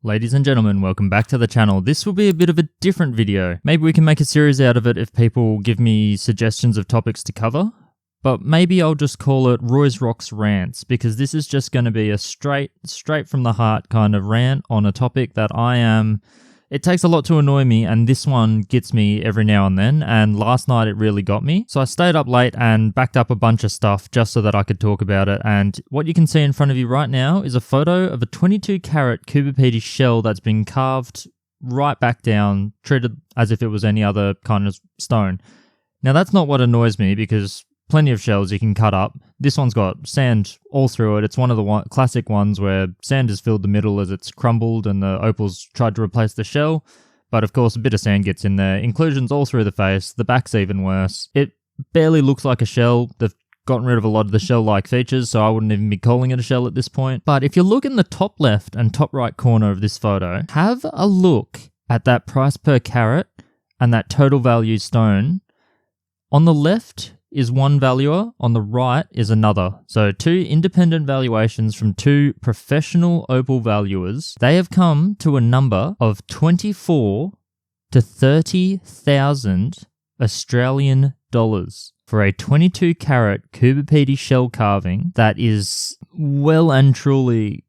Ladies and gentlemen, welcome back to the channel. This will be a bit of a different video. Maybe we can make a series out of it if people give me suggestions of topics to cover. But maybe I'll just call it Roy's Rocks Rants, because this is just going to be a straight from the heart kind of rant on a topic that it takes a lot to annoy me, and this one gets me every now and then, and last night it really got me. So I stayed up late and backed up a bunch of stuff just so that I could talk about it, and what you can see in front of you right now is a photo of a 22 carat Cooper shell that's been carved right back down, treated as if it was any other kind of stone. Now that's not what annoys me, because plenty of shells you can cut up. This one's got sand all through it. It's one of the classic ones where sand has filled the middle as it's crumbled and the opal's tried to replace the shell. But of course, a bit of sand gets in there. Inclusions all through the face. The back's even worse. It barely looks like a shell. They've gotten rid of a lot of the shell-like features, so I wouldn't even be calling it a shell at this point. But if you look in the top left and top right corner of this photo, have a look at that price per carat and that total value stone. On the left is one valuer, on the right is another. So two independent valuations from two professional opal valuers. They have come to a number of 24 to 30,000 Australian dollars for a 22 carat Cooper shell carving that is well and truly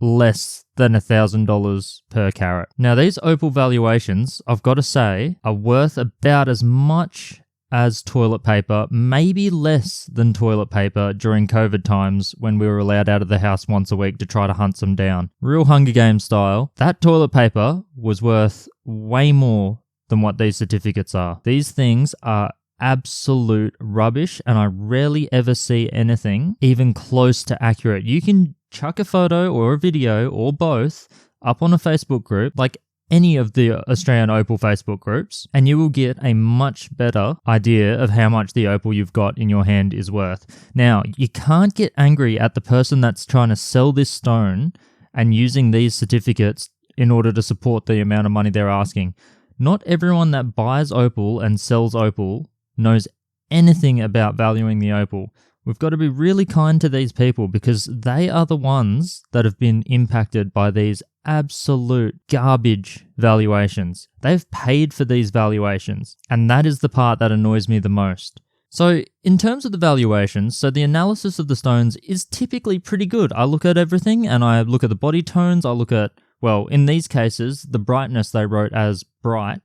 less than $1,000 per carat. Now these opal valuations, I've got to say, are worth about as much as toilet paper, maybe less than toilet paper during COVID times when we were allowed out of the house once a week to try to hunt some down. Real Hunger Games style. That toilet paper was worth way more than what these certificates are. These things are absolute rubbish, and I rarely ever see anything even close to accurate. You can chuck a photo or a video or both up on a Facebook group, like any of the Australian opal Facebook groups, and you will get a much better idea of how much the opal you've got in your hand is worth. Now, you can't get angry at the person that's trying to sell this stone and using these certificates in order to support the amount of money they're asking. Not everyone that buys opal and sells opal knows anything about valuing the opal. We've got to be really kind to these people, because they are the ones that have been impacted by these absolute garbage valuations. They've paid for these valuations, and that is the part that annoys me the most. So in terms of the valuations, so the analysis of the stones is typically pretty good. I look at everything and I look at the body tones. I look at, well, in these cases, the brightness they wrote as bright.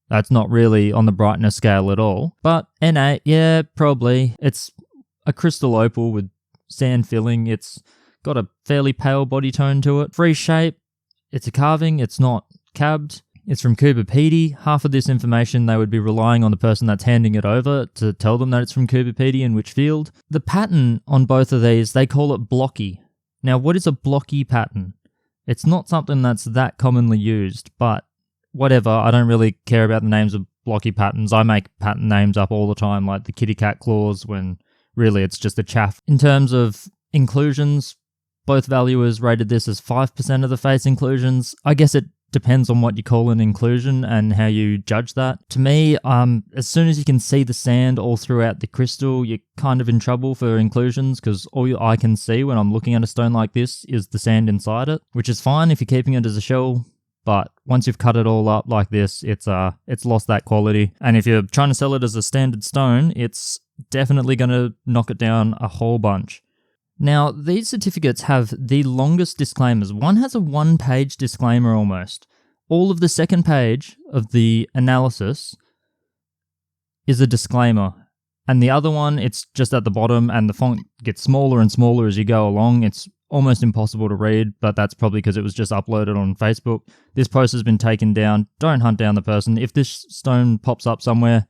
That's not really on the brightness scale at all. But N8, yeah, probably. It's a crystal opal with sand filling. It's got a fairly pale body tone to it. Free shape. It's a carving. It's not cabbed. It's from Cooper. Half of this information they would be relying on the person that's handing it over to tell them that it's from Cooper in which field. The pattern on both of these, they call it blocky. Now, what is a blocky pattern? It's not something that's that commonly used, but whatever. I don't really care about the names of blocky patterns. I make pattern names up all the time, like the kitty cat claws, when really it's just a chaff. In terms of inclusions, both valuers rated this as 5% of the face inclusions. I guess it depends on what you call an inclusion and how you judge that. To me, as soon as you can see the sand all throughout the crystal, you're kind of in trouble for inclusions, because all I can see when I'm looking at a stone like this is the sand inside it, which is fine if you're keeping it as a shell. But once you've cut it all up like this, it's lost that quality. And if you're trying to sell it as a standard stone, it's definitely going to knock it down a whole bunch. Now, these certificates have the longest disclaimers. One has a one-page disclaimer almost. All of the second page of the analysis is a disclaimer. And the other one, it's just at the bottom, and the font gets smaller and smaller as you go along. It's almost impossible to read, but that's probably because it was just uploaded on Facebook. This post has been taken down. Don't hunt down the person. If this stone pops up somewhere,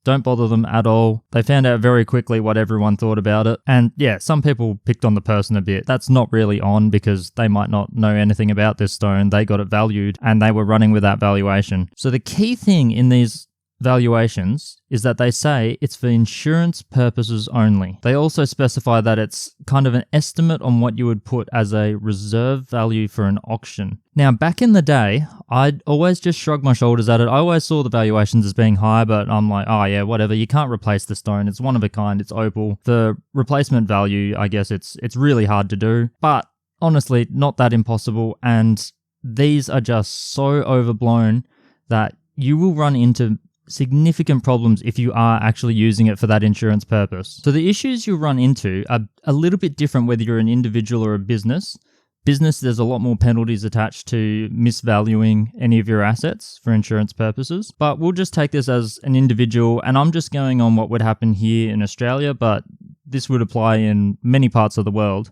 don't bother them at all. They found out very quickly what everyone thought about it. And yeah, some people picked on the person a bit. That's not really on, because they might not know anything about this stone. They got it valued and they were running with that valuation. So the key thing in these valuations is that they say it's for insurance purposes only. They also specify that it's kind of an estimate on what you would put as a reserve value for an auction. Now, back in the day, I'd always just shrug my shoulders at it. I always saw the valuations as being high, but I'm like, oh yeah, whatever. You can't replace the stone. It's one of a kind. It's opal. The replacement value, I guess it's really hard to do, but honestly, not that impossible. And these are just so overblown that you will run into significant problems if you are actually using it for that insurance purpose. So the issues you run into are a little bit different whether you're an individual or a business. Business, there's a lot more penalties attached to misvaluing any of your assets for insurance purposes. But we'll just take this as an individual, and I'm just going on what would happen here in Australia, but this would apply in many parts of the world.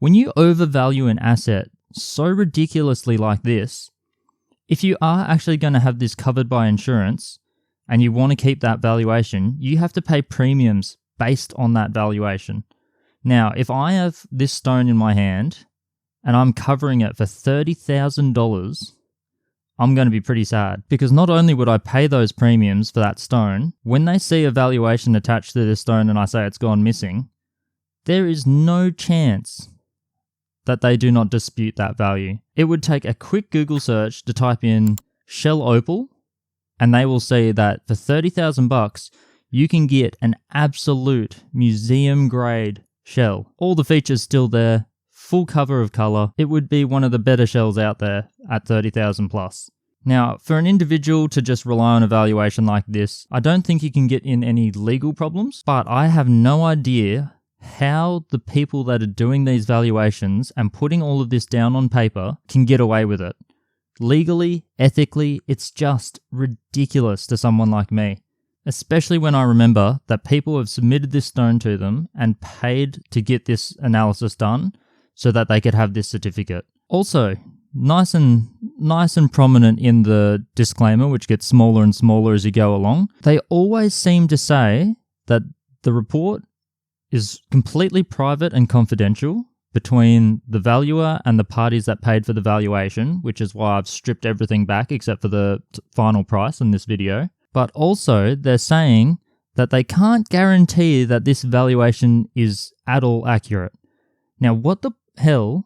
When you overvalue an asset so ridiculously like this, if you are actually going to have this covered by insurance, and you want to keep that valuation, you have to pay premiums based on that valuation. Now, if I have this stone in my hand and I'm covering it for $30,000, I'm going to be pretty sad, because not only would I pay those premiums for that stone, when they see a valuation attached to this stone and I say it's gone missing, there is no chance that they do not dispute that value. It would take a quick Google search to type in shell opal, and they will see that for $30,000, you can get an absolute museum grade shell. All the features still there, full cover of color. It would be one of the better shells out there at 30,000 plus. Now, for an individual to just rely on a valuation like this, I don't think you can get in any legal problems, but I have no idea how the people that are doing these valuations and putting all of this down on paper can get away with it. Legally, ethically, it's just ridiculous to someone like me, especially when I remember that people have submitted this stone to them and paid to get this analysis done so that they could have this certificate. Also, nice and prominent in the disclaimer, which gets smaller and smaller as you go along, they always seem to say that the report is completely private and confidential between the valuer and the parties that paid for the valuation, which is why I've stripped everything back except for the final price in this video. But also, they're saying that they can't guarantee that this valuation is at all accurate. Now, what the hell?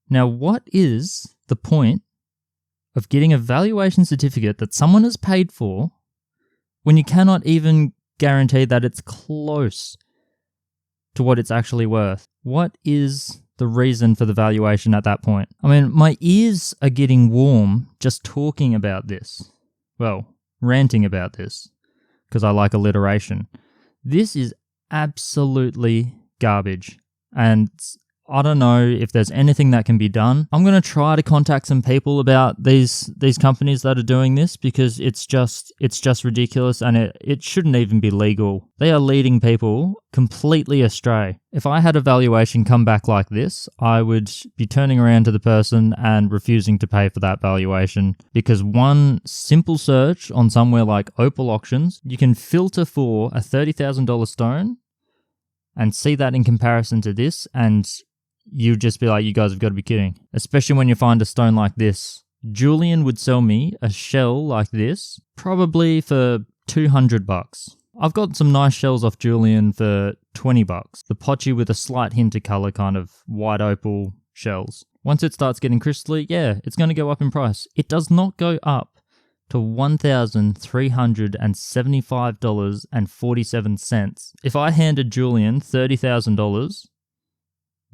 Now, what is the point of getting a valuation certificate that someone has paid for when you cannot even guarantee that it's close to what it's actually worth? What is the reason for the valuation at that point? I mean, my ears are getting warm just talking about this. Well, ranting about this, because I like alliteration. This is absolutely garbage, and I don't know if there's anything that can be done. I'm going to try to contact some people about these companies that are doing this, because it's just ridiculous, and it shouldn't even be legal. They are leading people completely astray. If I had a valuation come back like this, I would be turning around to the person and refusing to pay for that valuation, because one simple search on somewhere like Opal Auctions, you can filter for a $30,000 stone and see that in comparison to this, and you'd just be like, you guys have got to be kidding. Especially when you find a stone like this. Julian would sell me a shell like this probably for $200. I've got some nice shells off Julian for $20. The potchy with a slight hint of color, kind of white opal shells. Once it starts getting crystally, yeah, it's going to go up in price. It does not go up to $1,375.47. If I handed Julian $30,000,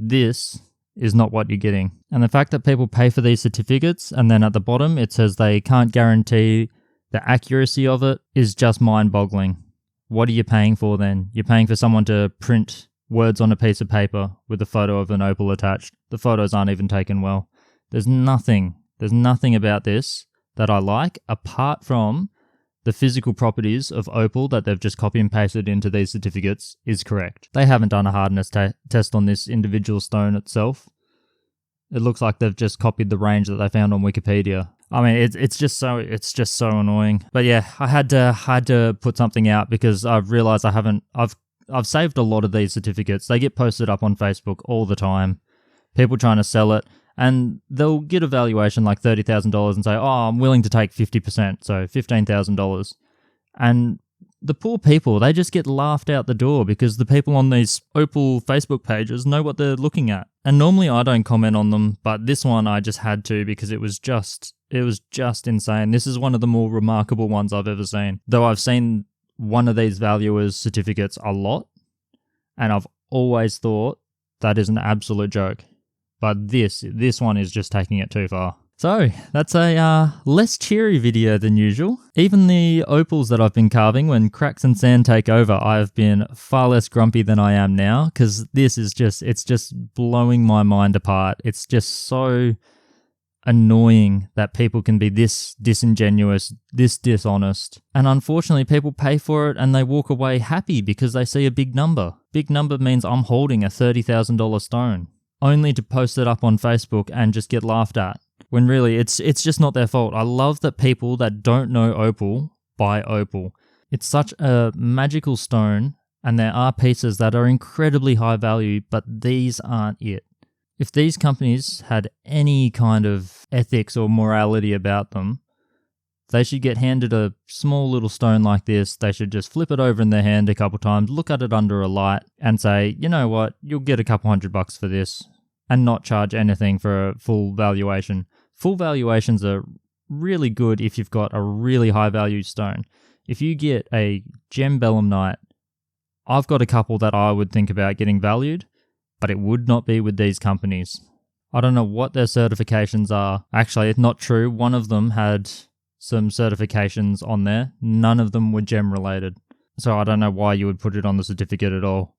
this is not what you're getting. And the fact that people pay for these certificates and then at the bottom it says they can't guarantee the accuracy of it is just mind-boggling. What are you paying for then? You're paying for someone to print words on a piece of paper with a photo of an opal attached. The photos aren't even taken well. There's nothing about this that I like apart from the physical properties of opal that they've just copy and pasted into these certificates is correct. They haven't done a hardness test on this individual stone itself. It looks like they've just copied the range that they found on Wikipedia. I mean, it's just so annoying. But yeah, I had to put something out because I've realized I've saved a lot of these certificates. They get posted up on Facebook all the time. People trying to sell it. And they'll get a valuation like $30,000 and say, oh, I'm willing to take 50%, so $15,000. And the poor people, they just get laughed out the door because the people on these Opal Facebook pages know what they're looking at. And normally I don't comment on them, but this one I just had to because it was just insane. This is one of the more remarkable ones I've ever seen. Though I've seen one of these valuers' certificates a lot, and I've always thought that is an absolute joke. But this one is just taking it too far. So that's a less cheery video than usual. Even the opals that I've been carving, when cracks and sand take over, I've been far less grumpy than I am now, because this is it's just blowing my mind apart. It's just so annoying that people can be this disingenuous, this dishonest. And unfortunately, people pay for it and they walk away happy because they see a big number. Big number means I'm holding a $30,000 stone, only to post it up on Facebook and just get laughed at. When really, it's just not their fault. I love that people that don't know opal buy opal. It's such a magical stone, and there are pieces that are incredibly high value, but these aren't it. If these companies had any kind of ethics or morality about them, they should get handed a small little stone like this. They should just flip it over in their hand a couple times, look at it under a light, and say, you know what, you'll get a couple $100 for this, and not charge anything for a full valuation. Full valuations are really good if you've got a really high value stone. If you get a gem belemnite, I've got a couple that I would think about getting valued, but it would not be with these companies. I don't know what their certifications are. Actually, it's not true. One of them had some certifications on there. None of them were gem related. So I don't know why you would put it on the certificate at all.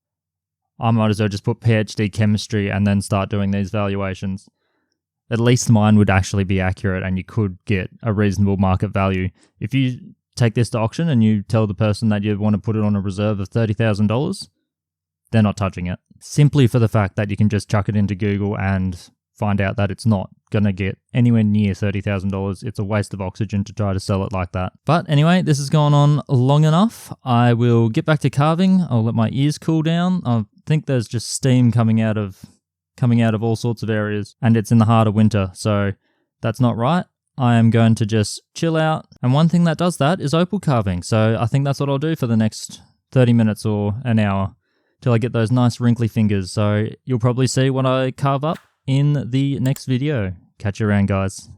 I might as well just put PhD chemistry and then start doing these valuations. At least mine would actually be accurate and you could get a reasonable market value. If you take this to auction and you tell the person that you want to put it on a reserve of $30,000, they're not touching it. Simply for the fact that you can just chuck it into Google and find out that it's not going to get anywhere near $30,000. It's a waste of oxygen to try to sell it like that. But anyway, this has gone on long enough. I will get back to carving. I'll let my ears cool down. I think there's just steam coming out of all sorts of areas, and it's in the heart of winter, so that's not right. I am going to just chill out, and one thing that does that is opal carving, so I think that's what I'll do for the next 30 minutes or an hour till I get those nice wrinkly fingers. So you'll probably see what I carve up in the next video. Catch you around, guys.